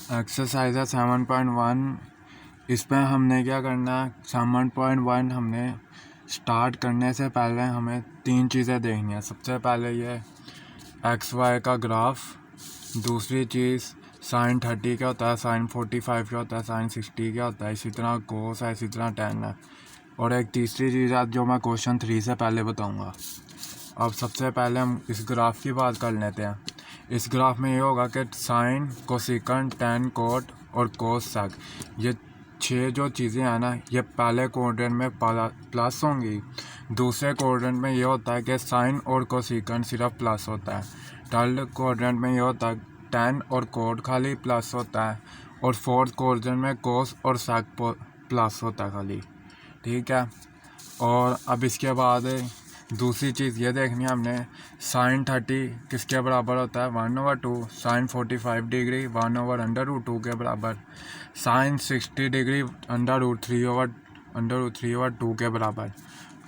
Exercise है 7.1। इसमें हमने क्या करना है, 7.1 हमने स्टार्ट करने से पहले हमें 3 चीज़ें देखनी है। सबसे पहले ये एक्स वाई का ग्राफ, दूसरी चीज़ साइन 30 क्या होता है, साइन 45 क्या होता है, साइन 60 क्या होता है, इसी तरह कोस है, इसी तरह टेन है, और एक तीसरी चीज़ है जो मैं क्वेश्चन 3 से पहले बताऊँगा। अब सबसे पहले हम इस ग्राफ की बात कर लेते हैं। इस ग्राफ में ये होगा कि साइन, कोसिकन, टेन, कोट और कोस सेक, ये 6 जो चीज़ें हैं ना, ये पहले क्वाड्रेंट में प्लस होंगी। दूसरे क्वाड्रेंट में ये होता है कि साइन और कोसिकन सिर्फ प्लस होता है। थर्ड क्वाड्रेंट में ये होता है टेन और कोट खाली प्लस होता है। और फोर्थ क्वाड्रेंट में कोस और सेक प्लस होता है खाली। ठीक है। और अब इसके बाद दूसरी चीज़ ये देखनी है हमने, साइन 30 किसके बराबर होता है, 1/2। साइन 45 डिग्री 1/√2 के बराबर। साइन 60 डिग्री √3/2 के बराबर।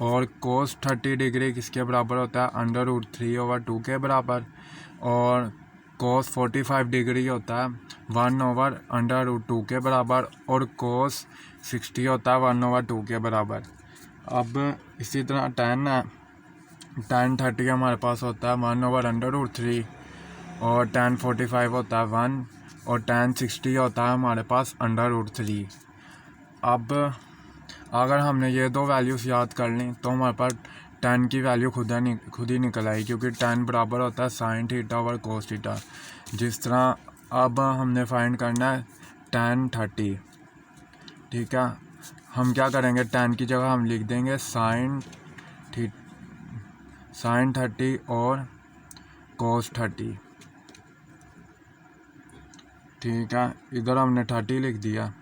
और कोस 30 डिग्री किसके बराबर होता है, √3/2 के बराबर। और कोस 45 डिग्री होता है 1/√2 के बराबर। और कोस 60 होता है 1/2 के बराबर। अब इसी तरह टेन है, टेन 30 हमारे पास होता है 1/√3। और टेन 45 होता है 1। और टेन 60 होता है हमारे पास √3। अब अगर हमने ये दो वैल्यूज़ याद कर ली तो हमारे पास टेन की वैल्यू खुद ही निकल आई, क्योंकि टेन बराबर होता है साइन थीटा और कोस थीटा। जिस तरह अब हमने फाइंड करना है टेन 30। ठीक है, हम क्या करेंगे, टेन की जगह हम लिख देंगे साइन 30 और कोस 30। ठीक है, इधर हमने 30 लिख दिया।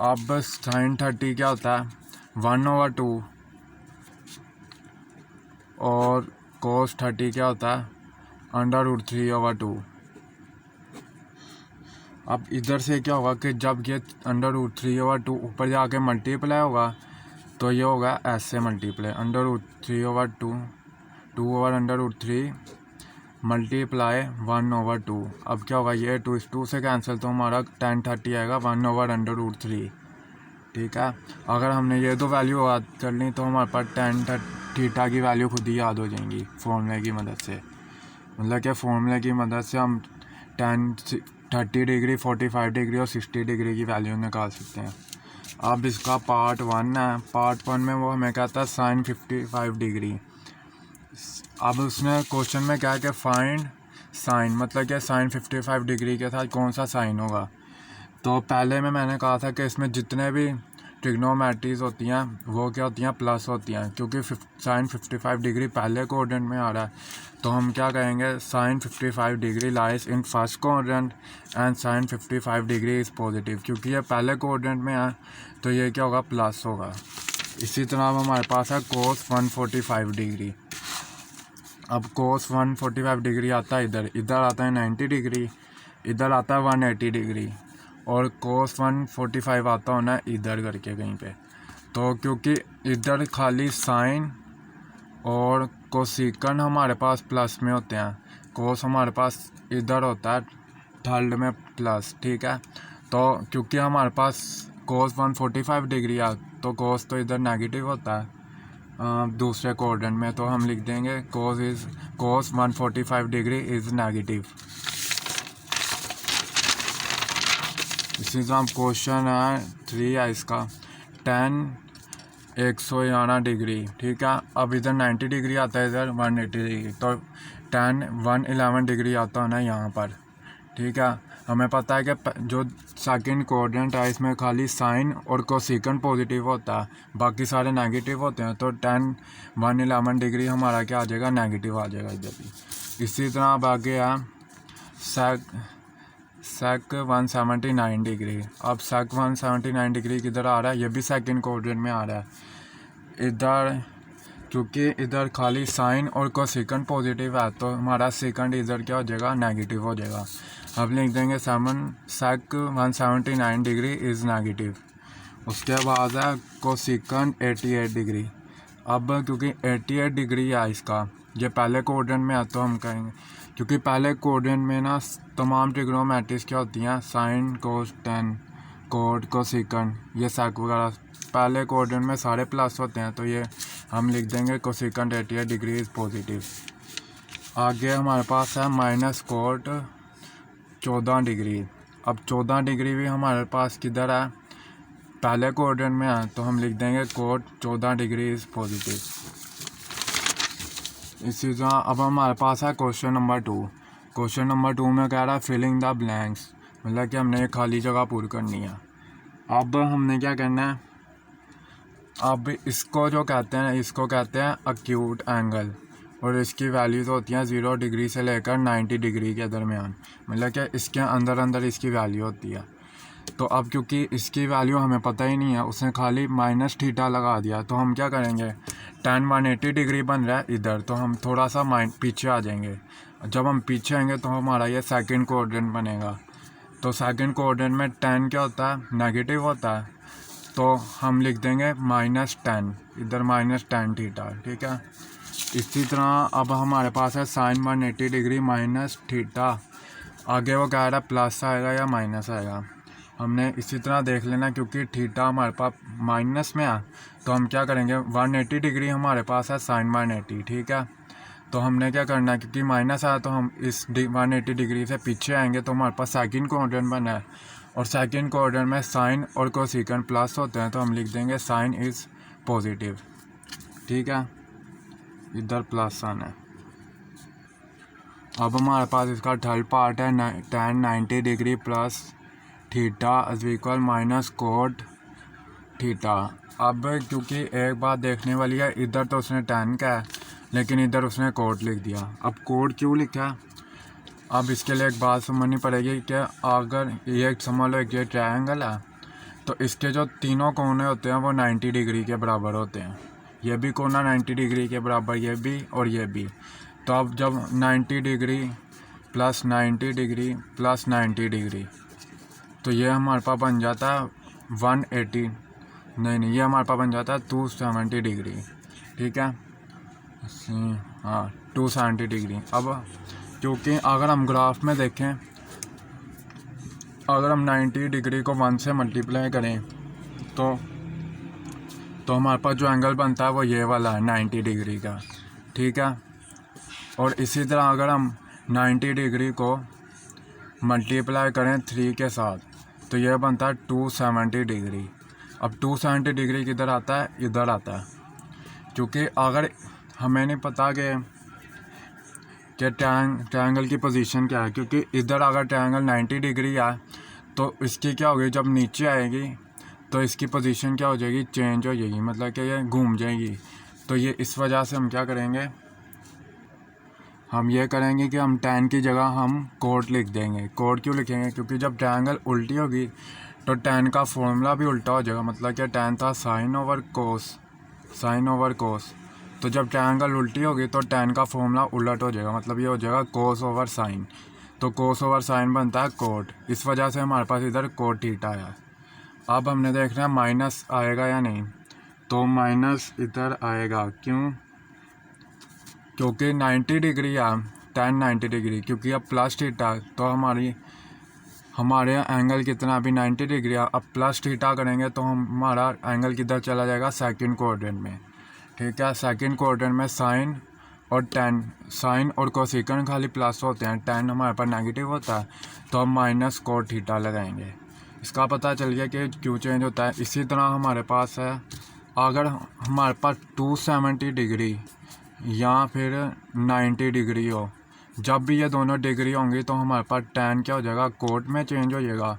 अब साइन 30 क्या होता है, 1/2। और कोस 30 क्या होता है, √3/2। अब इधर से क्या होगा कि जब ये √3/2 ऊपर जाके मल्टीप्लाई होगा तो ये होगा ऐसे मल्टीप्लाई, √3/2 2/√3 मल्टीप्लाई 1/2। अब क्या होगा, ये 2 से कैंसिल, तो हमारा टेन 30 आएगा 1/√3। ठीक है, अगर हमने ये दो वैल्यू याद कर ली तो हमारे पास टेन थीटा की वैल्यू खुद ही याद हो जाएंगी फॉर्मूले की मदद से। मतलब कि फॉर्मूले की मदद से हम टेन 30 डिग्री 45 डिग्री और 60 डिग्री की वैल्यू निकाल सकते हैं। अब इसका पार्ट 1 है, पार्ट 1 में वो हमें कहता है साइन 55 डिग्री। अब उसने क्वेश्चन में क्या है कि फाइंड साइन, मतलब कि साइन 55 डिग्री के साथ कौन सा साइन होगा। तो पहले में मैंने कहा था कि इसमें जितने भी ट्रिग्नोमेट्रीज होती हैं वो क्या होती हैं, प्लस होती हैं, क्योंकि साइन 55 डिग्री पहले क्वाड्रेंट में आ रहा है। तो हम क्या कहेंगे, sine 55 degree lies in first quadrant and sine 55 degree is positive, क्योंकि ये पहले क्वाड्रेंट में है तो ये क्या होगा, प्लस होगा। इसी तरह हमारे पास है कोस 145 डिग्री। अब कोस 145 डिग्री आता है इधर आता है 90 डिग्री, इधर आता है 180 डिग्री। और कोस 145 आता होना है इधर करके कहीं पे। तो क्योंकि इधर खाली साइन और कोसिकन हमारे पास प्लस में होते हैं, कोस हमारे पास इधर होता है थर्ड में प्लस। ठीक है, तो क्योंकि हमारे पास कोस 145 डिग्री है तो कोस तो इधर नेगेटिव होता है दूसरे क्वाड्रेंट में, तो हम लिख देंगे कोस 145 डिग्री इज़ नेगेटिव। इसी तरह क्वेश्चन है 3 है इसका, टेन 111 डिग्री। ठीक है, अब इधर 90 डिग्री आता है, इधर 180 डिग्री, तो टेन 111 डिग्री आता है ना यहाँ पर। ठीक है, हमें पता है कि जो सेकंड क्वाड्रेंट है इसमें खाली साइन और कोसिकन पॉजिटिव होता है, बाकी सारे नेगेटिव होते हैं। तो टेन 111 डिग्री हमारा क्या आ जाएगा, नेगेटिव आ जाएगा इधर भी। इसी तरह अब आगे है सेक 179 डिग्री। अब सेक 179 डिग्री किधर आ रहा है, ये भी सेकंड क्वाड्रेंट में आ रहा है इधर, क्योंकि इधर खाली साइन और कोसिकन पॉजिटिव है तो हमारा सेकंड इधर क्या हो जाएगा, नेगेटिव हो जाएगा। अब लिख देंगे सेक 179 डिग्री इज़ नेगेटिव। उसके बाद है कोसिकन 88 डिग्री। अब क्योंकि 88 डिग्री है इसका, ये पहले क्वाड्रेंट में है तो हम कहेंगे, क्योंकि पहले कोऑर्डिनेट में ना तमाम ट्रिग्नोमेट्रीज क्या होती हैं, साइन, कोस, टेन, कोट, कोसेकंड, ये सेक वगैरह पहले कोऑर्डिनेट में सारे प्लस होते हैं, तो ये हम लिख देंगे कोसेकंड 88 डिग्री इज़ पॉजिटिव। आगे हमारे पास है माइनस कोट 14 डिग्री। अब 14 डिग्री भी हमारे पास किधर है, पहले कोऑर्डिनेट में है, तो हम लिख देंगे कोट 14 डिग्री इज़ पॉजिटिव। इसी तरह अब हमारे पास है क्वेश्चन नंबर 2। क्वेश्चन नंबर 2 में कह रहा है फिलिंग द ब्लैंक्स, मतलब कि हमने एक खाली जगह पूरी करनी है। अब हमने क्या करना है, अब इसको जो कहते हैं, इसको कहते हैं एक्यूट एंगल, और इसकी वैल्यूज़ होती हैं 0 डिग्री से लेकर 90 डिग्री के दरमियान, मतलब कि इसके अंदर अंदर इसकी वैल्यू होती है। तो अब क्योंकि इसकी वैल्यू हमें पता ही नहीं है, उसने खाली माइनस थीटा लगा दिया, तो हम क्या करेंगे, tan 180 डिग्री बन रहा है इधर, तो हम थोड़ा सा पीछे आ जाएंगे। जब हम पीछे आएंगे तो हमारा ये सेकंड कोऑर्डिनेट बनेगा। तो सेकंड कोऑर्डिनेट में tan क्या होता है, नेगेटिव होता है, तो हम लिख देंगे -10, इधर -10 थीटा, ठीक है। इसी तरह अब हमारे पास है साइन 180 डिग्री माइनस थीटा, आगे वो कह रहा है प्लस आएगा या माइनस आएगा, हमने इसी तरह देख लेना, क्योंकि थीटा हमारे पास माइनस में है, तो हम क्या करेंगे 180 डिग्री हमारे पास है साइन 180, ठीक है। तो हमने क्या करना है, क्योंकि माइनस आया तो हम इस 180 डिग्री से पीछे आएंगे, तो हमारे पास सेकंड कोऑर्डिनेट बना है, और सेकंड कोऑर्डिनेट में साइन और कोसेकंड प्लस होते हैं, तो हम लिख देंगे साइन इज़ पॉजिटिव, ठीक है, इधर प्लस आना है। अब हमारे पास इसका थर्ड पार्ट है tan 90 degree plus theta is equal minus cot theta. अब क्योंकि एक बात देखने वाली है, इधर तो उसने tan का है, लेकिन इधर उसने कोट लिख दिया। अब कोट क्यों लिखा है, अब इसके लिए एक बात समझनी पड़ेगी कि अगर ये समझ लो एक ये ट्रायंगल है, तो इसके जो तीनों कोने होते हैं वो 90 डिग्री के बराबर होते हैं। ये भी कोना 90 डिग्री के बराबर, ये भी और ये भी। तो अब जब 90 degree plus 90 degree plus 90 degree, तो ये हमारे पास बन जाता है 180, नहीं ये हमारे पास बन जाता है 270 डिग्री, ठीक है, हाँ 270 डिग्री। अब क्योंकि अगर हम ग्राफ में देखें, अगर हम 90 डिग्री को 1 से मल्टीप्लाई करें तो हमारे पास जो एंगल बनता है वो ये वाला है 90 डिग्री का, ठीक है। और इसी तरह अगर हम 90 डिग्री को मल्टीप्लाई करें 3 के साथ, तो यह बनता है 270 डिग्री। अब 270 डिग्री किधर आता है, इधर आता है, क्योंकि अगर हमें नहीं पता कि ट्रायंगल की पोजीशन क्या है, क्योंकि इधर अगर ट्रायंगल 90 डिग्री है तो इसकी क्या होगी, जब नीचे आएगी तो इसकी पोजीशन क्या हो जाएगी, चेंज हो जाएगी, मतलब कि ये घूम जाएगी। तो ये इस वजह से हम क्या करेंगे, हम ये करेंगे कि हम tan की जगह हम कोट लिख देंगे। कोट क्यों लिखेंगे, क्योंकि जब ट्रायंगल उल्टी होगी तो tan का फॉर्मूला भी उल्टा हो जाएगा, मतलब कि tan था साइन ओवर कोस, तो जब ट्रायंगल उल्टी होगी तो tan का फॉर्मूला उलट हो जाएगा, मतलब ये हो जाएगा कोस ओवर साइन, तो कोस ओवर साइन बनता है कोट। इस वजह से हमारे पास इधर कोट थीटा है। अब हमने देखना है माइनस आएगा या नहीं, तो माइनस इधर आएगा, क्यों, क्योंकि 90 डिग्री है tan 90 डिग्री, क्योंकि अब प्लस थीटा, तो हमारे एंगल कितना अभी 90 डिग्री है। अब प्लस थीटा करेंगे तो हमारा एंगल किधर चला जाएगा, सेकंड कोऑर्डिनेट में, ठीक है। सेकंड कोऑर्डिनेट में साइन और कोसेकंड खाली प्लस होते हैं, tan हमारे पास नेगेटिव होता है, तो हम माइनस कोट थीटा लगाएंगे। इसका पता चल गया कि क्यों चेंज होता है। इसी तरह हमारे पास है, अगर हमारे पास 270 डिग्री या फिर 90 डिग्री हो, जब भी ये दोनों डिग्री होंगी तो हमारे पास tan क्या हो जाएगा, कोट में चेंज हो जाएगा,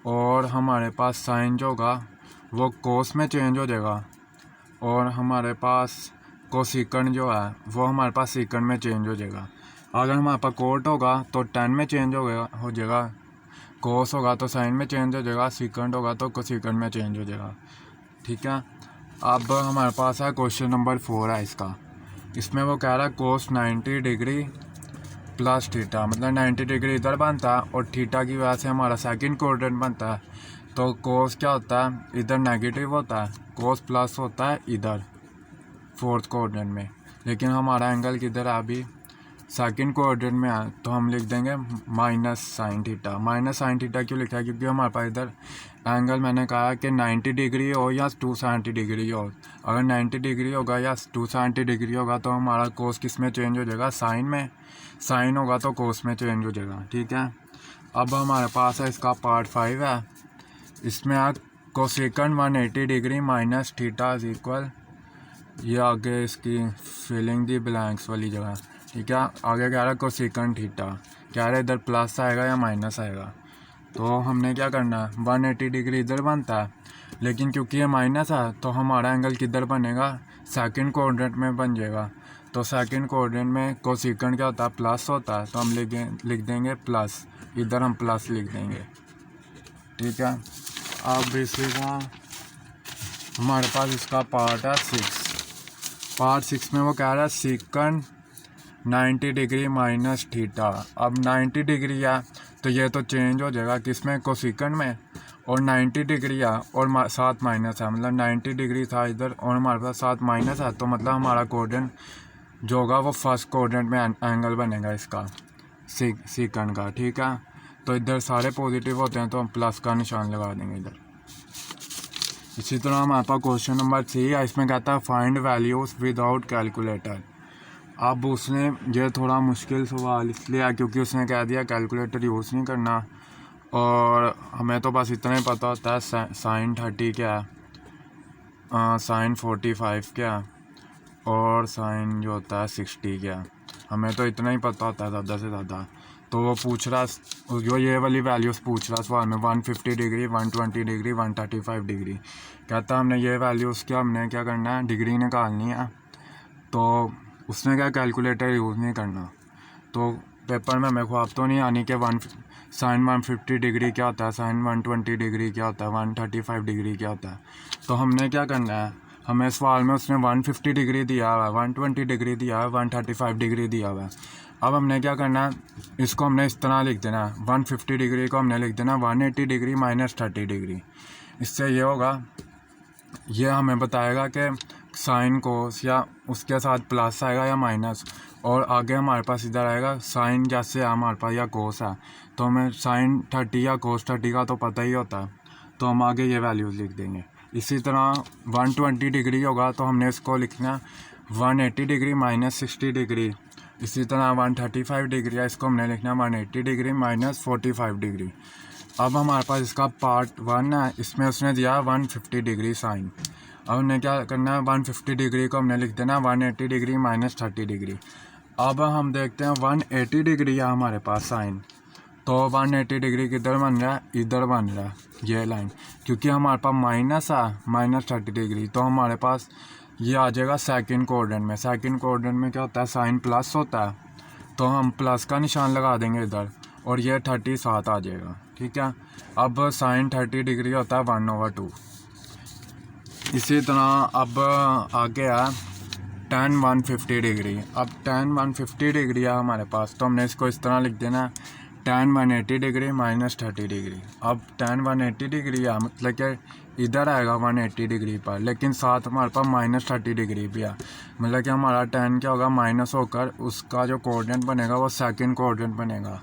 और हमारे पास साइन जो होगा वो कोस में चेंज हो जाएगा, और हमारे पास कोसेकंड जो है वो हमारे पास सेकंड में चेंज हो जाएगा। अगर हमारे पास कोट होगा तो tan में चेंज हो जाएगा, कोस होगा तो साइन में चेंज हो जाएगा, सेकंड होगा तो कोसेकंड में चेंज हो जाएगा, ठीक है। अब हमारे पास है क्वेश्चन नंबर 4 है इसका। इसमें वो कह रहा है कोस 90 डिग्री प्लस थीटा, मतलब 90 डिग्री इधर बनता है और थीटा की वजह से हमारा सेकंड कोऑर्डिनेट बनता है। तो कोस क्या होता है, इधर नेगेटिव होता है, कोस प्लस होता है इधर फोर्थ कोऑर्डिनेट में, लेकिन हमारा एंगल किधर है अभी सेकंड कोऑर्डिनेट में है तो हम लिख देंगे minus sine theta. Minus sine theta क्यों लिखा है? क्योंकि हमारे पास इधर एंगल मैंने कहा कि 90 डिग्री हो या 270 डिग्री हो। अगर 90 डिग्री होगा या 270 डिग्री होगा तो हमारा कोस किस में चेंज हो जाएगा? साइन में। साइन होगा तो कोस में चेंज हो जाएगा। ठीक है, अब हमारे पास है इसका पार्ट 5 है। इसमें आप cosecant 180 degree minus theta is equal, ये आगे इसकी फिलिंग दी ब्लैंक्स वाली जगह। ठीक है, आगे कह रहा है कोसेकंड थीटा, कह रहा है इधर प्लस आएगा या माइनस आएगा। तो हमने क्या करना है, 180 डिग्री इधर बनता है, लेकिन क्योंकि ये माइनस है तो हमारा एंगल किधर बनेगा? सेकंड कोऑर्डिनेट में बन जाएगा। तो सेकंड कोऑर्डिनेट में कोसेकंड क्या होता है? प्लस होता है। तो हम लिख देंगे प्लस, इधर हम प्लस लिख देंगे। ठीक है, अब इसी का हमारे पास इसका पार्ट है 6। पार्ट 6 में वो कह रहा है सेकंड 90 डिग्री माइनस थीटा। अब 90 डिग्री है तो ये तो चेंज हो जाएगा किसमें? कोसेकंड में। और 90 डिग्री है और साथ माइनस है, मतलब 90 डिग्री था इधर और हमारे पास साथ माइनस है, तो मतलब हमारा कोऑर्डिनेट जो होगा वो फर्स्ट कोऑर्डिनेट में एंगल बनेगा इसका सेकंड का। ठीक है, तो इधर सारे पॉजिटिव होते हैं तो हम प्लस का निशान लगा देंगे इधर। इसी तरह हमारे पास क्वेश्चन नंबर 3 है। इसमें कहता है फाइंड वैल्यूज़ विदाउट कैलकुलेटर। अब उसने ये थोड़ा मुश्किल सवाल इसलिए है क्योंकि उसने कह दिया कैलकुलेटर यूज़ नहीं करना, और हमें तो बस इतना ही पता होता है साइन 30 क्या है, साइन 45 क्या है, और साइन जो होता है 60 क्या है। हमें तो इतना ही पता होता है ज़्यादा से ज़्यादा। तो वो पूछ रहा जो ये वाली वैल्यूज़ पूछ रहा सवाल में 150 डिग्री, 120 डिग्री, 135 डिग्री। कहता हमने ये वैल्यूज़ क्या हमने क्या करना है? डिग्री निकालनी है। तो उसने क्या कैलकुलेटर यूज़ नहीं करना। तो पेपर में मेरे को आप तो नहीं आनी कि साइन 150 डिग्री क्या होता है, साइन 120 डिग्री क्या होता है, 135 डिग्री क्या होता है। तो हमने क्या करना है, हमें सवाल में उसने 150 डिग्री दिया हुआ है, 120 डिग्री दिया हुआ है, 135 डिग्री दिया हुआ है। अब हमने क्या करना है, इसको हमने इस तरह लिख देना है, 150 डिग्री को हमने लिख देना 180 डिग्री माइनस 30 डिग्री। इससे ये होगा, ये हमें बताएगा कि साइन कोस या उसके साथ प्लस आएगा या माइनस, और आगे हमारे पास इधर आएगा साइन जैसे हमारे पास या कोस है, तो हमें साइन 30 या कोस 30 का तो पता ही होता है, तो हम आगे ये वैल्यूज़ लिख देंगे। इसी तरह 120 डिग्री होगा तो हमने इसको लिखना 180 डिग्री माइनस 60 डिग्री। इसी तरह 135 डिग्री है, इसको हमने लिखना 180 डिग्री माइनस 45 डिग्री। अब हमारे पास इसका पार्ट 1 है, इसमें उसने दिया 150 डिग्री साइन। अब हमने क्या करना है, 150 डिग्री को हमने लिख देना 180 डिग्री माइनस 30 डिग्री। अब हम देखते हैं 180 डिग्री है हमारे पास साइन, तो 180 डिग्री किधर बन रहा है? इधर बन रहा है ये लाइन, क्योंकि हमारे पास माइनस है माइनस 30 डिग्री, तो हमारे पास ये आ जाएगा सेकंड कोऑर्डिनेट में। सेकंड कोऑर्डिनेट में क्या होता है? साइन प्लस होता है, तो हम प्लस का निशान लगा देंगे इधर, और ये 30 साथ आ जाएगा। ठीक है, अब साइन 30 डिग्री होता है 1/2। इसी तरह अब आगे है tan 150 डिग्री। अब tan 150 डिग्री है हमारे पास, तो हमने इसको इस तरह लिख देना tan 180 डिग्री माइनस 30 डिग्री। अब tan 180 डिग्री है, मतलब कि इधर आएगा 180 डिग्री पर, लेकिन साथ हमारे पास माइनस 30 डिग्री भी है, मतलब कि हमारा tan क्या होगा? माइनस होकर उसका जो कोऑर्डिनेट बनेगा वो सेकंड कोऑर्डिनेट बनेगा।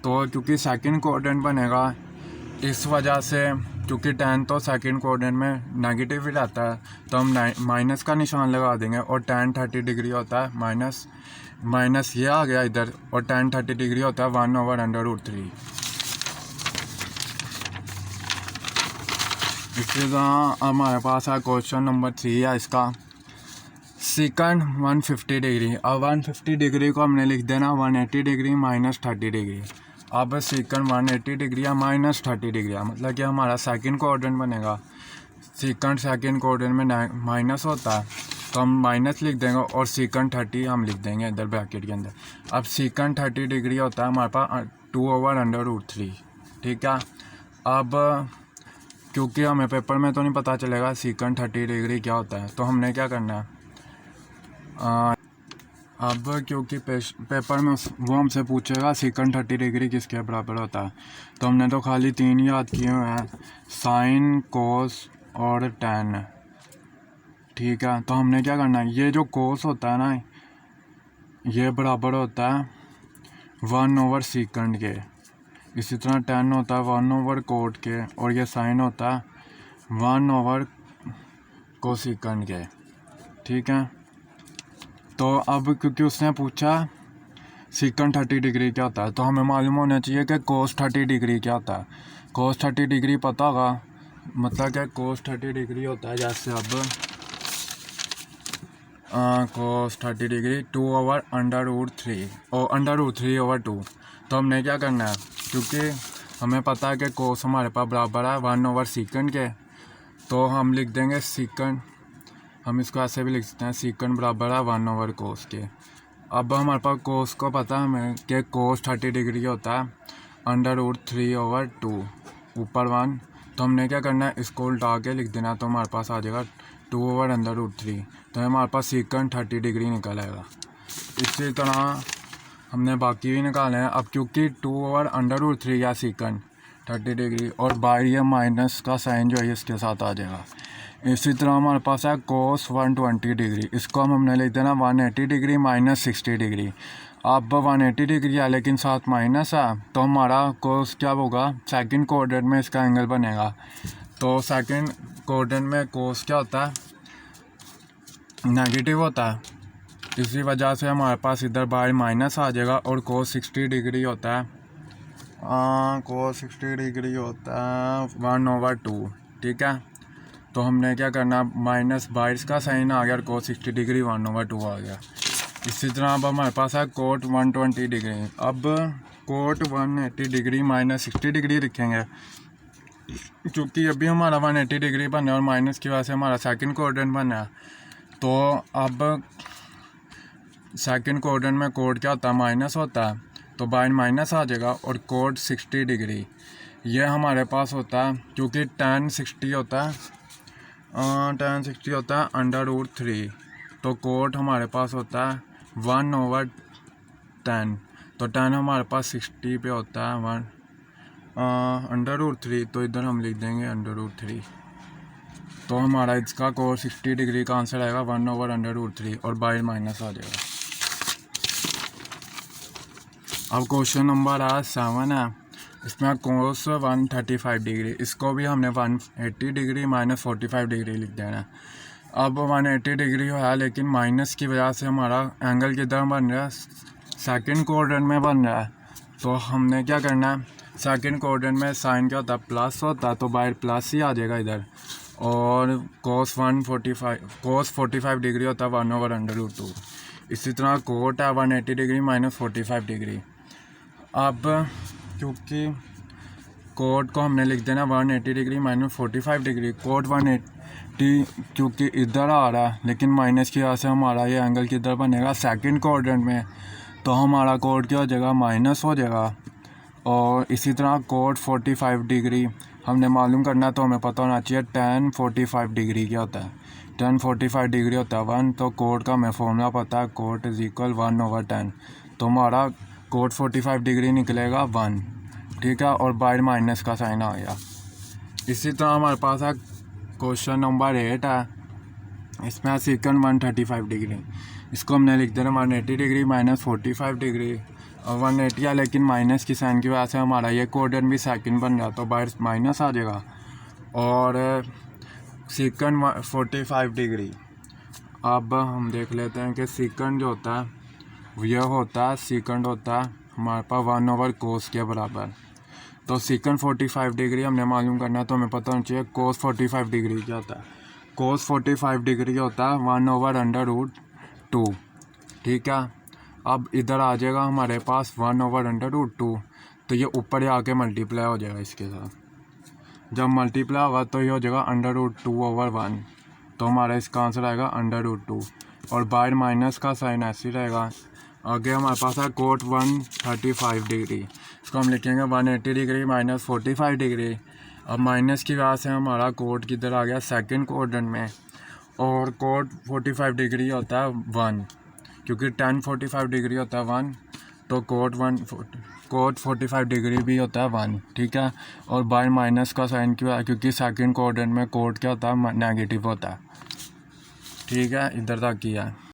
तो क्योंकि सेकंड कोऑर्डिनेट बनेगा इस वजह से, क्योंकि tan तो सेकंड कोऑर्डिनेट में नेगेटिव ही रहता है, तो हम माइनस का निशान लगा देंगे, और tan 30 डिग्री होता है माइनस ये आ गया इधर, और tan 30 डिग्री होता है 1/√3। इसी तरह हमारे पास है क्वेश्चन नंबर 3 है इसका, सेकंड 150 डिग्री। अब 150 डिग्री को हमने लिख देना 180 डिग्री माइनस 30 डिग्री। अब सेकंड 180 डिग्री या माइनस 30 डिग्री, मतलब कि हमारा सेकंड कोऑर्डिनेट बनेगा। सेकंड कोऑर्डिनेट में माइनस होता है, तो हम माइनस लिख देंगे, और सेकंड 30 हम लिख देंगे इधर ब्रैकेट के अंदर। अब सेकंड 30 डिग्री होता है हमारे पास 2/√3। ठीक है, अब क्योंकि हमें पेपर में तो नहीं पता चलेगा सेकंड 30 डिग्री क्या होता है, तो हमने क्या करना है, अब क्योंकि पेपर में वो हमसे पूछेगा सेकंड 30 डिग्री किसके बराबर होता है, तो हमने तो खाली 3 याद किए हुए हैं, साइन कोस और tan। ठीक है, तो हमने क्या करना है, ये जो कोस होता है ना, ये बराबर होता है 1 ओवर सीकंड के। इसी तरह tan होता है 1 ओवर कोट के, और ये साइन होता है 1 ओवर कोसिकंड के। ठीक है, तो अब क्योंकि उसने पूछा सीकंड 30 डिग्री क्या होता है, तो हमें मालूम होना चाहिए कि कोस 30 डिग्री क्या होता है। कोस 30 डिग्री पता होगा, मतलब कि कोस 30 डिग्री होता है, जैसे अब कोस 30 डिग्री 2/√3 और √3/2। तो हमने क्या करना है, क्योंकि हमें पता है कि कोस हमारे पास बराबर है 1 ओवर सीकंड के, तो हम लिख देंगे सीकंड, हम इसको ऐसे भी लिख सकते हैं, सीकंड बराबर है 1 ओवर कोस के। अब हमारे पास कोस को पता है हमें कि कोस 30 डिग्री होता है √3/2 ऊपर 1। तो हमने क्या करना है, इसको उल्टा के लिख देना, तो हमारे पास आ जाएगा 2/√3। तो हमारे पास सीकंड 30 डिग्री निकल आएगा। इसी तरह हमने बाकी भी निकाले हैं। अब क्योंकि 2/√3 या सीकंड 30 डिग्री और बाहर ये माइनस का साइन जो है इसके साथ आ जाएगा। इसी तरह हमारे पास है कोस 120 डिग्री, इसको हमने लिख देना 180 डिग्री माइनस 60 डिग्री। अब 180 डिग्री है लेकिन साथ माइनस है, तो हमारा कोस क्या होगा, सेकंड कोऑर्डिनेट में इसका एंगल बनेगा। तो सेकंड कोऑर्डिनेट में कोस क्या होता है, नेगेटिव होता है। इसी वजह से हमारे पास इधर बाहर माइनस आ जाएगा, और कोस 60 डिग्री होता है, कोस 60 डिग्री होता है 1/2। ठीक है, तो हमने क्या करना, माइनस बाहर का साइन आ गया और कोस 60 डिग्री 1/2 आ गया। इसी तरह अब हमारे पास है कोट 120 डिग्री। अब कोट 180 डिग्री माइनस 60 डिग्री लिखेंगे, क्योंकि अभी हमारा 180 डिग्री बना है और माइनस की वजह से हमारा सेकंड कोऑर्डिनेट बना है। तो अब सेकंड कोऑर्डिनेट में कोड क्या होता है, माइनस होता है, तो बाहर माइनस आ जाएगा, और कोड 60 डिग्री ये हमारे पास होता है, क्योंकि tan 60 होता है, tan 60 होता है √3। तो कोड हमारे पास होता है 1/10। तो tan हमारे पास 60 पे होता है 1/√3, तो इधर हम लिख देंगे √3। तो हमारा इसका कोड 60 डिग्री का आंसर आएगा 1/√3, और बाहर माइनस आ जाएगा। अब क्वेश्चन नंबर 7 है, इसमें कोस 135 डिग्री, इसको भी हमने 180 डिग्री माइनस 45 डिग्री लिख देना है। अब 180 डिग्री है लेकिन माइनस की वजह से हमारा एंगल किधर बन रहा है, सेकंड कोऑर्डिनेट में बन रहा है। तो हमने क्या करना है, सेकंड कोऑर्डिनेट में साइन क्या होता है, प्लस होता है, तो बाहर प्लस ही आ जाएगा इधर। और कोस 45 डिग्री होता है 1/√2। इसी तरह कोट है 180 डिग्री माइनस 45 डिग्री। अब क्योंकि कोट को हमने लिख देना 180 डिग्री माइनस 45 डिग्री, कोट 180 क्योंकि इधर आ रहा है लेकिन माइनस की वजह से हमारा ये एंगल किधर बनेगा, सेकंड कोऑर्डिनेट में, तो हमारा कोट क्या हो जाएगा, माइनस हो जाएगा। और इसी तरह कोट 45 डिग्री हमने मालूम करना, तो हमें पता होना चाहिए tan 45 डिग्री क्या होता है। tan 45 डिग्री होता है 1, तो कोट का हमें फॉर्मूला पता है, कोट इज इक्वल 1/10। तो हमारा कोट 45 डिग्री निकलेगा 1। ठीक है, और बाहर माइनस का साइन आ गया। इसी तरह हमारे पास है क्वेश्चन नंबर 8 है, इसमें सेकंड 135 डिग्री, इसको हमने लिख देना 180 डिग्री माइनस 45 डिग्री, और 180 है लेकिन माइनस की साइन की वजह से हमारा ये कोऑर्डिनेट भी सेकंड बन रहा, तो बाहर माइनस आ जाएगा। और सेकंड 45 डिग्री, अब हम देख लेते हैं कि सेकंड जो होता है यह होता है, सेकंड होता है हमारे पास 1 कोस के बराबर। तो सेकंड 45 डिग्री हमने मालूम करना है, तो हमें पता होना चाहिए कोस 45 डिग्री क्या होता है। कोस 45 डिग्री होता है 1/√2। ठीक है, अब इधर आ जाएगा हमारे पास 1/√2, तो ये ऊपर ही आके मल्टीप्लाई हो जाएगा इसके साथ। जब मल्टीप्लाई होगा तो ये हो जाएगा √2/1, तो हमारा इसका आंसर आएगा √2, और बाहर माइनस का साइन ऐसे ही रहेगा। आगे हमारे पास है कोट 135 डिग्री, इसको हम लिखेंगे 180 डिग्री माइनस 45 डिग्री। अब माइनस की वजह से हमारा कोट किधर आ गया, सेकंड कोऑर्डिनेट में, और कोट 45 डिग्री होता है 1, क्योंकि tan 45 डिग्री होता है 1, तो कोट 45 डिग्री भी होता है 1। ठीक है, और बाहर माइनस का साइन क्यों, क्योंकि सेकंड कोऑर्डिनेट में कोट क्या होता है, नेगेटिव होता है। ठीक है, इधर तक किया है।